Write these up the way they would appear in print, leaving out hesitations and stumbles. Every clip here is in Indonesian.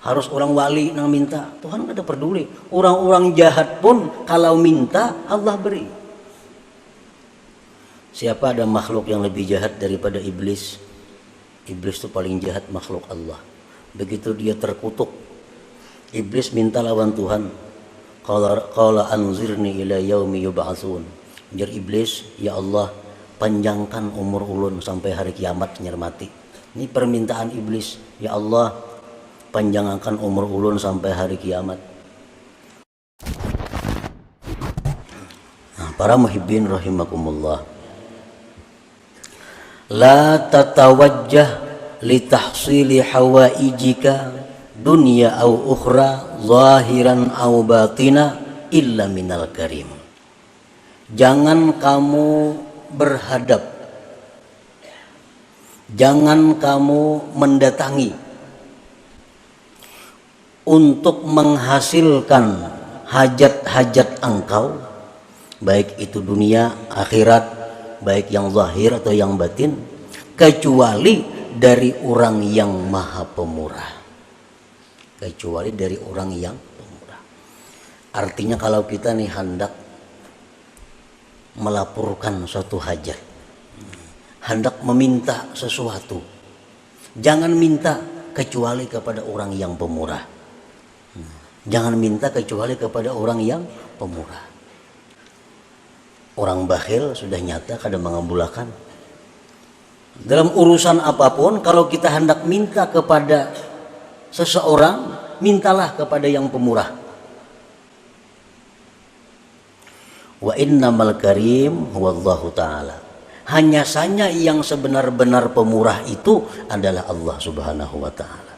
Harus orang wali nang minta, Tuhan kada peduli. Orang-orang jahat pun kalau minta Allah beri. Siapa ada makhluk yang lebih jahat daripada iblis? Iblis itu paling jahat makhluk Allah. Begitu dia terkutuk, iblis minta lawan Tuhan. Qala anzirni ila yaumi yub'atsun. Jar iblis, ya Allah, panjangkan umur ulun sampai hari kiamat nyer mati. Ini permintaan iblis, ya Allah, panjangkan umur ulun sampai hari kiamat. Nah, para muhibbin rahimakumullah, la tatawajjah litahsili hawaijika dunya au ukhra zahiran au batina illa minal karim. Jangan kamu berhadap, jangan kamu mendatangi untuk menghasilkan hajat-hajat engkau, baik itu dunia, akhirat, baik yang zahir atau yang batin, kecuali dari orang yang maha pemurah. Kecuali dari orang yang pemurah. Artinya kalau kita nih hendak melaporkan suatu hajat, hendak meminta sesuatu, jangan minta kecuali kepada orang yang pemurah. Jangan minta kecuali kepada orang yang pemurah. Orang bakhil sudah nyata kada mengabulkan. Dalam urusan apapun, kalau kita hendak minta kepada seseorang, mintalah kepada yang pemurah. Wa innamal karim huwallahu ta'ala. Hanya saja yang sebenar-benar pemurah itu adalah Allah subhanahu wa ta'ala.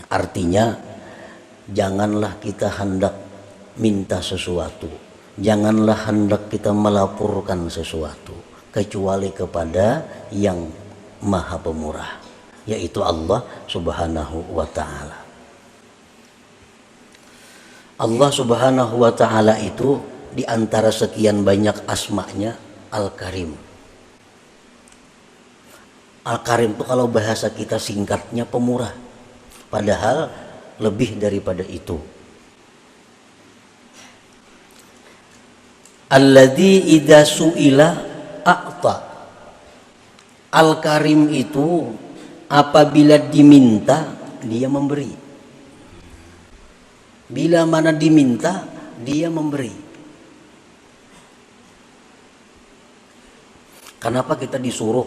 Artinya, janganlah kita hendak minta sesuatu, janganlah hendak kita melaporkan sesuatu kecuali kepada yang maha pemurah, yaitu Allah subhanahu wa ta'ala. Allah subhanahu wa ta'ala itu di antara sekian banyak asma'nya Al-Karim. Al-Karim itu kalau bahasa kita singkatnya pemurah, padahal lebih daripada itu. Alladzi idza su'ila a'ta. Al-Karim itu apabila diminta dia memberi. Bila mana diminta dia memberi. Kenapa kita disuruh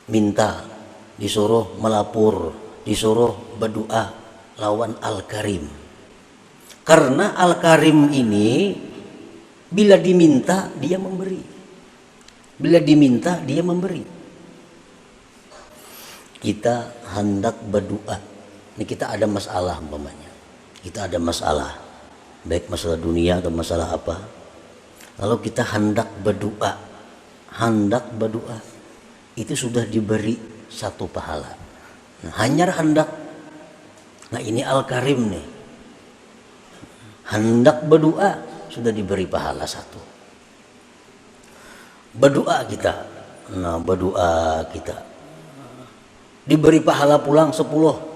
minta, disuruh melapor, disuruh berdoa lawan Al-Karim? Karena Al-Karim ini bila diminta dia memberi. Bila diminta dia memberi. Kita hendak berdoa. Ini kita ada masalah umpamanya. Kita ada masalah, baik masalah dunia atau masalah apa. Kalau kita hendak berdoa, itu sudah diberi satu pahala. Nah, hanya hendak. Nah, ini Al-Karim nih. Hendak berdoa sudah diberi pahala satu. Berdoa kita. Nah, berdoa kita diberi pahala pulang 10.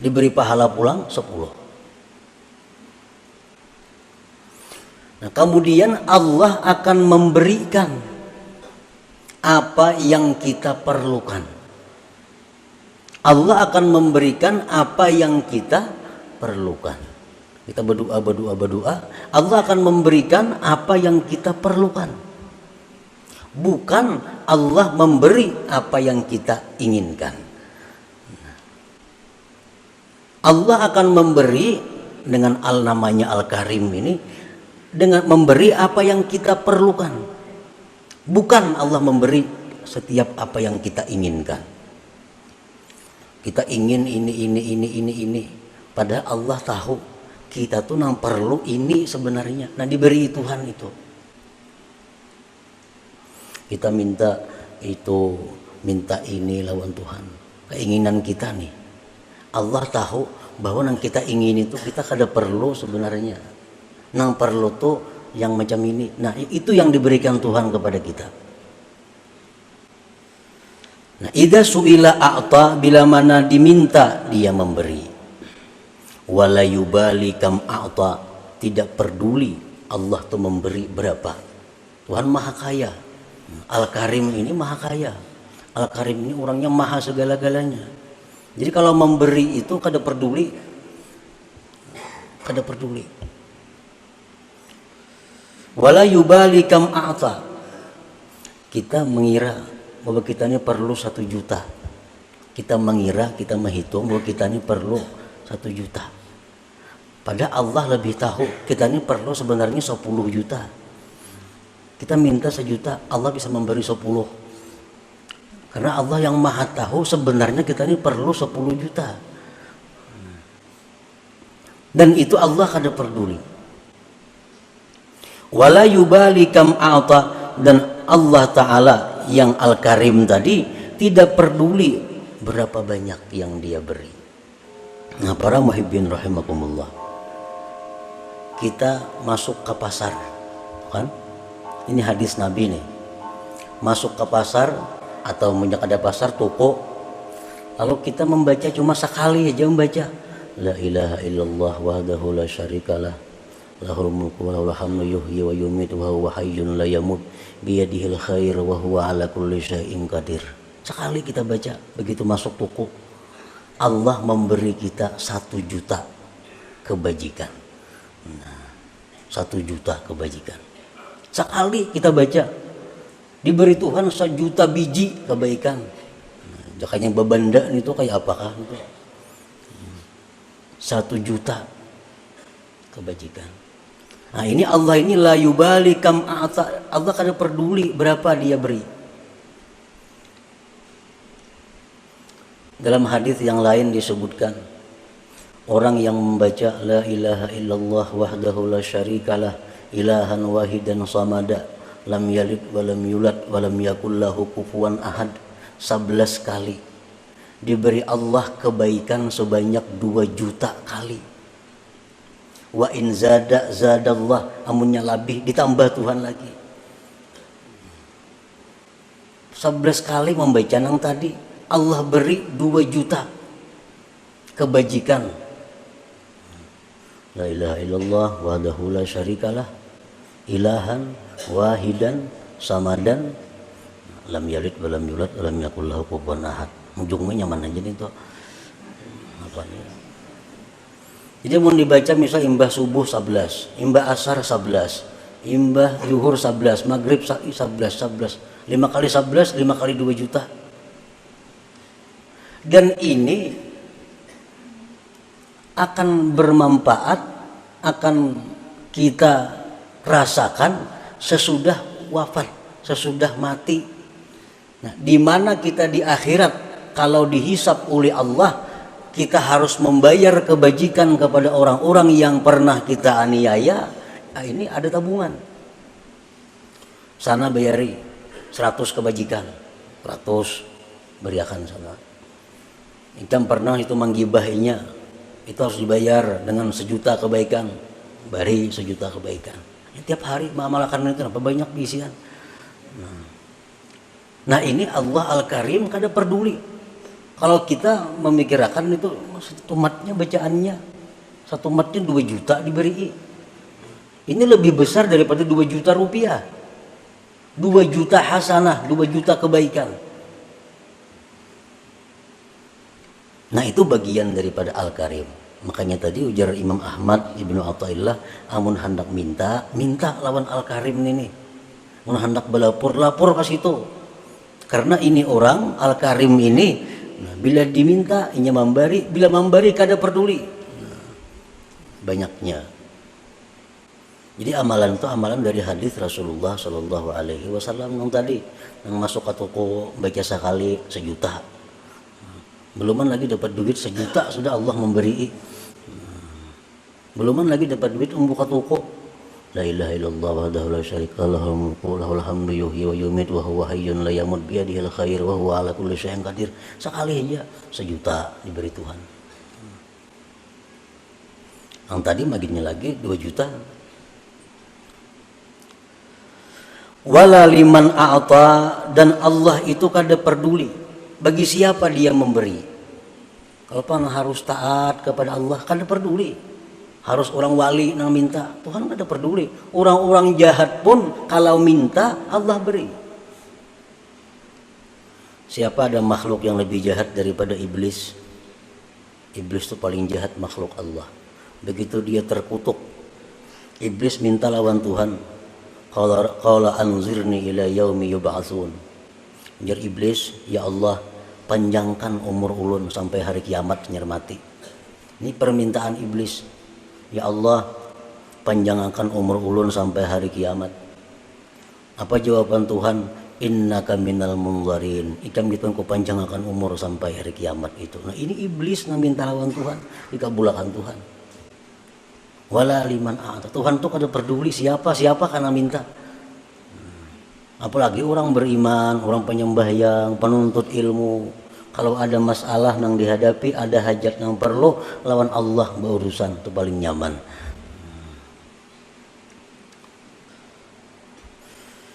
Diberi pahala pulang 10. Nah, kemudian Allah akan memberikan apa yang kita perlukan. Allah akan memberikan apa yang kita perlukan. Kita berdoa, Allah akan memberikan apa yang kita perlukan. Bukan Allah memberi apa yang kita inginkan. Allah akan memberi dengan namanya Al-Karim ini, dengan memberi apa yang kita perlukan. Bukan Allah memberi setiap apa yang kita inginkan. Kita ingin ini. Padahal Allah tahu kita tuh nang perlu ini sebenarnya. Nah, diberi Tuhan itu. Kita minta itu, minta ini lawan Tuhan. Keinginan kita nih. Allah tahu bahwa yang kita ingin itu kita kada perlu sebenarnya. Nang perlu tuh yang macam ini. Nah, itu yang diberikan Tuhan kepada kita. Nah, idza suila a'ta, bila mana diminta dia memberi. Wala yubali kam a'ta, tidak peduli Allah tuh memberi berapa. Tuhan Maha Kaya. Al-Karim ini Maha Kaya. Al-Karim ini orangnya maha segala-galanya. Jadi kalau memberi itu kada peduli. Kada peduli. Wala yubali kam a'ta. Kita mengira bahwa kita ini perlu 1 juta. Kita mengira, kita menghitung bahwa kita ini perlu 1 juta. Padahal Allah lebih tahu kita ini perlu sebenarnya 10 juta. Kita minta 1 juta, Allah bisa memberi 10. Karena Allah yang maha tahu sebenarnya kita ini perlu 10 juta. Dan itu Allah kada peduli. Wala yubali kam a'ta, dan Allah Ta'ala yang Al-Karim tadi tidak peduli berapa banyak yang dia beri. Nah, para muhibbin rahimakumullah, kita masuk ke pasar, kan? Ini hadis Nabi nih. Masuk ke pasar atau menjak ada pasar, toko, lalu kita membaca cuma sekali aja membaca la ilaha illallah wahdahu la syarikalah lahul mulku wa lahul hamdu yuhyi wa yumiitu wa huwa hayyun la yamut biyadihil khair wa huwa ala kulli syai'in qadir. Sekali kita baca, begitu masuk toko, Allah memberi kita 1 juta kebajikan. Nah, 1 juta kebajikan. Sekali kita baca, diberi Tuhan 1 juta biji kebaikan. Nah, jakanya babanda itu kayak apakah itu? 1 juta kebajikan. Nah, ini Allah ini la yubali kam a'ta. Allah kada peduli berapa dia beri. Dalam hadis yang lain disebutkan, orang yang membaca la ilaha illallah wahdahu la syarikalah ilahan wahidan samada lam yalid wa lam yulad wa lam yakul lahu kufuwan ahad 11 kali, diberi Allah kebaikan sebanyak 2 juta kali. Wa in zada zadallah, amunnya lebih ditambah Tuhan lagi. 11 kali membaca nang tadi, Allah beri 2 juta kebajikan. La ilaha illallah wahdahu la syarikalah ilahan wahidan samadan lam yalid wa lam yulad wa lam yakul lahu kufuwan ahad. Ujungnya nyaman aja nih tuh. Apa nih? Jadi mau dibaca misal imbah subuh 11, imbah asar 11, imbah zuhur 11, maghrib 11, 5 kali 11, 5 kali 2 juta. Dan ini akan bermanfaat, akan kita rasakan sesudah wafat, sesudah mati. Nah, di mana kita di akhirat kalau dihisap oleh Allah, kita harus membayar kebajikan kepada orang-orang yang pernah kita aniaya. Nah, ini ada tabungan. Sana bayari 100 kebajikan, 100 beriakan sana. Kita pernah itu menggibahinya, itu harus dibayar dengan 1 juta kebaikan, bari 1 juta kebaikan. Tiap hari mengamalkan itu apa banyak bisian. Nah, ini Allah Al-Karim kada peduli. Kalau kita memikirkan itu satu matnya bacaannya, satu matnya 2 juta diberi. Ini lebih besar daripada 2 juta rupiah. 2 juta hasanah, 2 juta kebaikan. Nah, itu bagian daripada Al-Karim. Makanya tadi ujar Imam Ahmad Ibnu Athaillah, amun hendak minta lawan Al-Karim ini. Mun hendak belapor, lapor ke situ. Karena ini orang Al-Karim ini, nah, bila diminta inya memberi, bila memberi kada peduli. Nah, banyaknya. Jadi amalan itu amalan dari hadis Rasulullah Shallallahu Alaihi Wasallam yang tadi, yang masuk ke toko baca sekali 1 juta. Beluman lagi dapat duit 1 juta sudah Allah memberi. Beluman lagi dapat duit membuka toko. La ilaha illallah wahdahu la syarikalah lahul mulku wa lahul hamdu yuhyi wa yumiitu wa huwa hayyun la yamut biyadihil khair wa huwa ala kulli syai'in qadir. Sekali aja 1 juta diberi Tuhan. Yang tadi maginya lagi 2 juta. Wala liman a'ta, dan Allah itu kada peduli Bagi siapa dia memberi? Kalau pan harus taat kepada Allah, kada peduli. Harus orang wali yang minta, Tuhan kada peduli. Orang-orang jahat pun kalau minta Allah beri. Siapa ada makhluk yang lebih jahat daripada iblis? Iblis itu paling jahat makhluk Allah. Begitu dia terkutuk, iblis minta lawan Tuhan. Qala anzirni ila yaumi yub'atsun. Jar iblis, ya Allah, panjangkan umur ulun sampai hari kiamat nyer mati. Ini permintaan iblis. Ya Allah, panjangkan umur ulun sampai hari kiamat. Apa jawaban Tuhan? Innaka minal munzarin. Ikam ditun ku panjangkan umur sampai hari kiamat itu. Nah, ini iblis yang minta lawan Tuhan, dikabulakan Tuhan. Wala liman a'ta. Tuhan tuh kada peduli siapa karena minta. Apalagi orang beriman, orang penyembahyang, penuntut ilmu. Kalau ada masalah yang dihadapi, ada hajat yang perlu, lawan Allah berurusan, itu paling nyaman.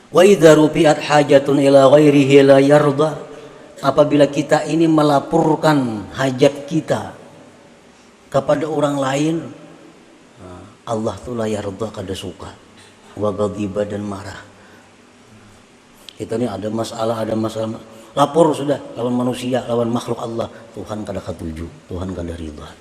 Wa idza rufi'at hajatun ila ghairihi la yarda. Apabila kita ini melaporkan hajat kita kepada orang lain, Allah tuh la yarda, kada suka. Wa ghadiba, dan marah. Kita ini ada masalah, lapor sudah lawan manusia, lawan makhluk Allah, Tuhan kada ketuju, Tuhan kada ridha.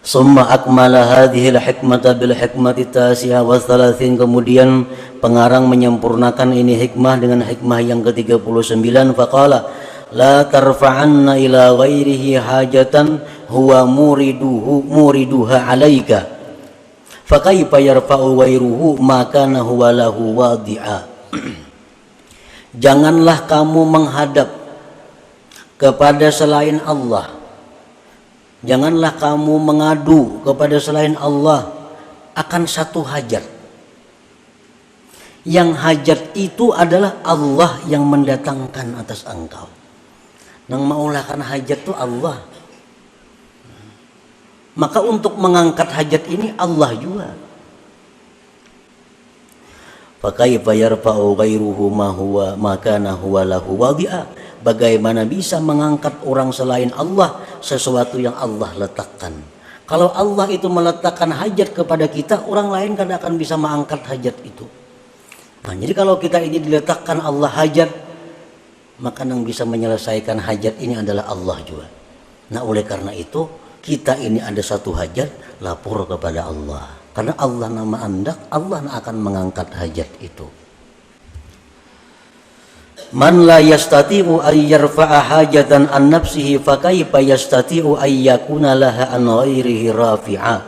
Summa akmala hadhihi al-hikmata bil hikmati tasi'ah wa thalathin. Kemudian pengarang menyempurnakan ini hikmah dengan hikmah yang ke-39. Faqala la tarfa'anna ila ghairihi hajatan huwa muriduha alaika. Fakaifa yarfa'u ghairuhu maka huwa lahu wadi'a. Janganlah kamu menghadap kepada selain Allah. Janganlah kamu mengadu kepada selain Allah akan satu hajat. Yang hajat itu adalah Allah yang mendatangkan atas engkau. Nang maulahkan hajat itu Allah. Maka untuk mengangkat hajat ini Allah juga. Fakaifa yarfa'u ghairuhu ma huwa makana huwa lahu wadi'a. Bagaimana bisa mengangkat orang selain Allah sesuatu yang Allah letakkan? Kalau Allah itu meletakkan hajat kepada kita, orang lain kan akan bisa mengangkat hajat itu. Nah, jadi kalau kita ini diletakkan Allah hajat, maka yang bisa menyelesaikan hajat ini adalah Allah juga. Nah, oleh karena itu kita ini ada satu hajat, lapor kepada Allah. Karena Allah nama andak, Allah akan mengangkat hajat itu. Man la yastati'u ay yarfa'a hajatan an nafsihi fa kaifa yastati'u ay yakuna laha an ghairihi rafi'a.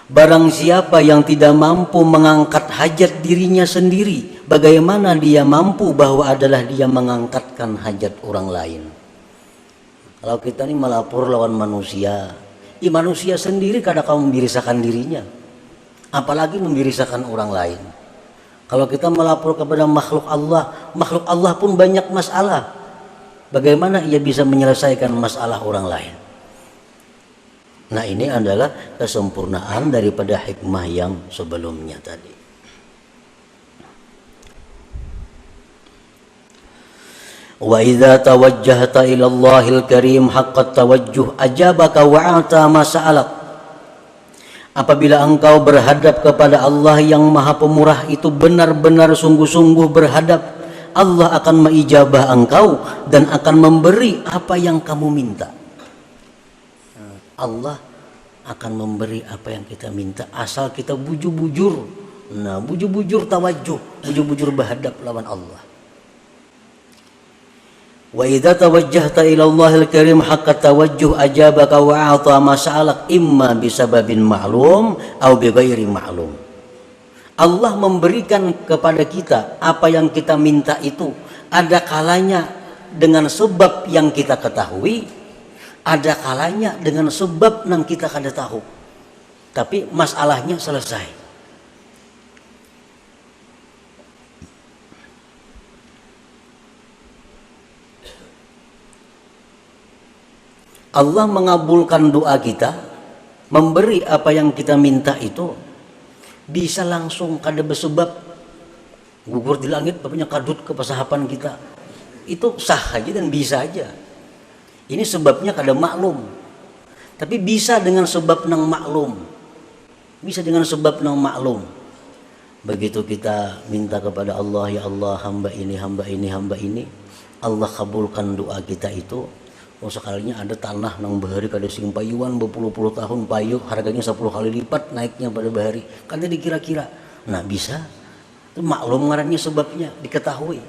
Barang siapa yang tidak mampu mengangkat hajat dirinya sendiri, bagaimana dia mampu bahwa adalah dia mengangkatkan hajat orang lain? Kalau kita ini melapor lawan manusia, manusia sendiri kadang kamu membirisakan dirinya, apalagi membirisakan orang lain. Kalau kita melapor kepada makhluk Allah pun banyak masalah. Bagaimana ia bisa menyelesaikan masalah orang lain? Nah, ini adalah kesempurnaan daripada hikmah yang sebelumnya tadi. Wa idza tawajjahta ila Allahil Karim haqqat tawajjuh ajabaka wa ata ma sa'alak. Apabila engkau berhadap kepada Allah yang Maha Pemurah itu benar-benar sungguh-sungguh berhadap, Allah akan mengijabah engkau dan akan memberi apa yang kamu minta. Allah akan memberi apa yang kita minta asal kita bujur-bujur. Nah, bujur-bujur tawajjuh, bujur-bujur berhadap lawan Allah. Wa idza tawajjahta ila Allahil Karim haqqa tawajjuh ajabaka wa a'ta ma sa'alak imma bisababin ma'lum aw bighairi ma'lum. Allah memberikan kepada kita apa yang kita minta itu ada kalanya dengan sebab yang kita ketahui, ada kalanya dengan sebab yang kita kada tahu. Tapi masalahnya selesai. Allah mengabulkan doa kita, memberi apa yang kita minta itu bisa langsung kada bersebab. gugur di langit bapaknya kadut ke pesahapan kita, itu sah aja dan bisa aja. Ini sebabnya kada maklum, tapi bisa dengan sebab nang maklum, bisa dengan sebab nang maklum. Begitu kita minta kepada Allah, ya Allah hamba ini, hamba ini, hamba ini, Allah kabulkan doa kita itu. Oh sekalinya ada tanah nang bahari kada sing payuan berpuluh-puluh tahun payu, harganya 10 kali lipat naiknya pada bahari, kada dikira-kira. Nah bisa, itu maklum ngarannya sebabnya diketahui.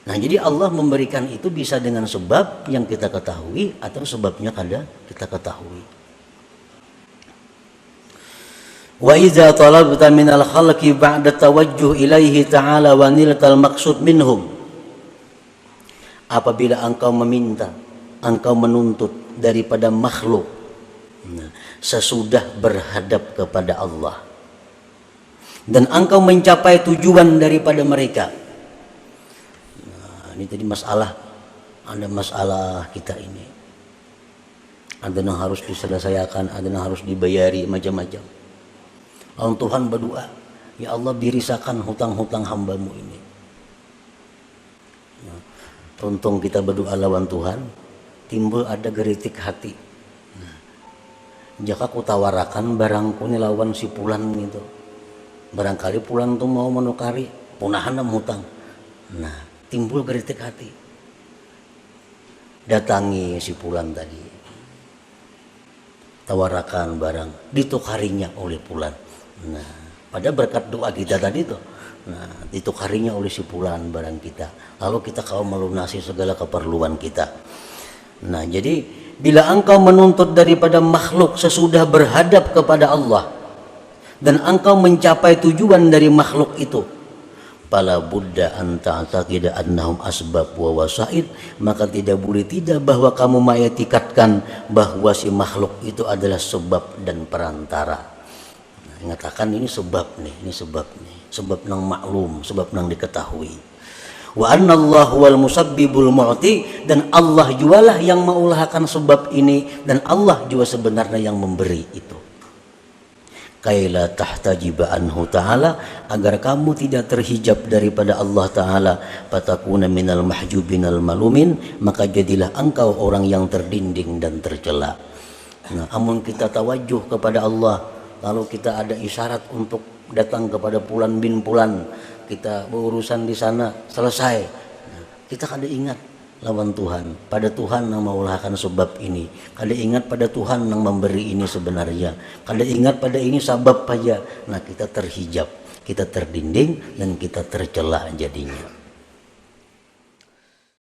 Nah jadi Allah memberikan itu bisa dengan sebab yang kita ketahui atau sebabnya kada kita ketahui. Wa idza talabta minal khalqi ba'da tawajjuh ilaihi ta'ala wa niltal maqsud minhum. Apabila engkau meminta, engkau menuntut daripada makhluk sesudah berhadap kepada Allah, dan engkau mencapai tujuan daripada mereka. Nah, ini tadi masalah, ada masalah kita ini, ada yang harus diselesaikan, ada yang harus dibayari, macam-macam. Lalu Tuhan berdoa, ya Allah birisakan hutang-hutang hambamu ini. Untung kita berdoa lawan Tuhan, timbul ada geritik hati. Jika ku tawarakan barangku ini lawan si Pulan gitu, barangkali Pulan tuh mau menukari punahan hutang. Nah timbul geritik hati, datangi si Pulan tadi, tawarakan barang, ditukarinya oleh Pulan. Nah pada berkat doa kita tadi tuh, nah ditukarinya oleh si Pulan barang kita, lalu kita kau melunasi segala keperluan kita. Nah jadi bila engkau menuntut daripada makhluk sesudah berhadap kepada Allah dan engkau mencapai tujuan dari makhluk itu, fala budda an ta'taqida annahum asbab wa wasaid, maka tidak boleh tidak bahwa kamu mengetikatkan bahwa si makhluk itu adalah sebab dan perantara. Nah, mengatakan ini sebab nih, ini sebab nih, sebab nang maklum, sebab nang diketahui. Wa annallahu wal musabbibul mu'ti, dan Allah jualah yang mengulahkan sebab ini, dan Allah juga sebenarnya yang memberi itu. Kaila tahtajiba anhu ta'ala, agar kamu tidak terhijab daripada Allah Ta'ala, fatakuna minal mahjubinal malumin, maka jadilah engkau orang yang terdinding dan tercela. Nah, amun kita tawajuh kepada Allah, lalu kita ada isyarat untuk datang kepada Pulan bin Pulan, kita berurusan di sana selesai, nah, kita kada ingat lawan Tuhan, pada Tuhan yang mengulahkan sebab ini, kada ingat pada Tuhan yang memberi ini sebenarnya, kada ingat pada ini sebab aja. Nah kita terhijab, kita terdinding, dan kita tercela jadinya.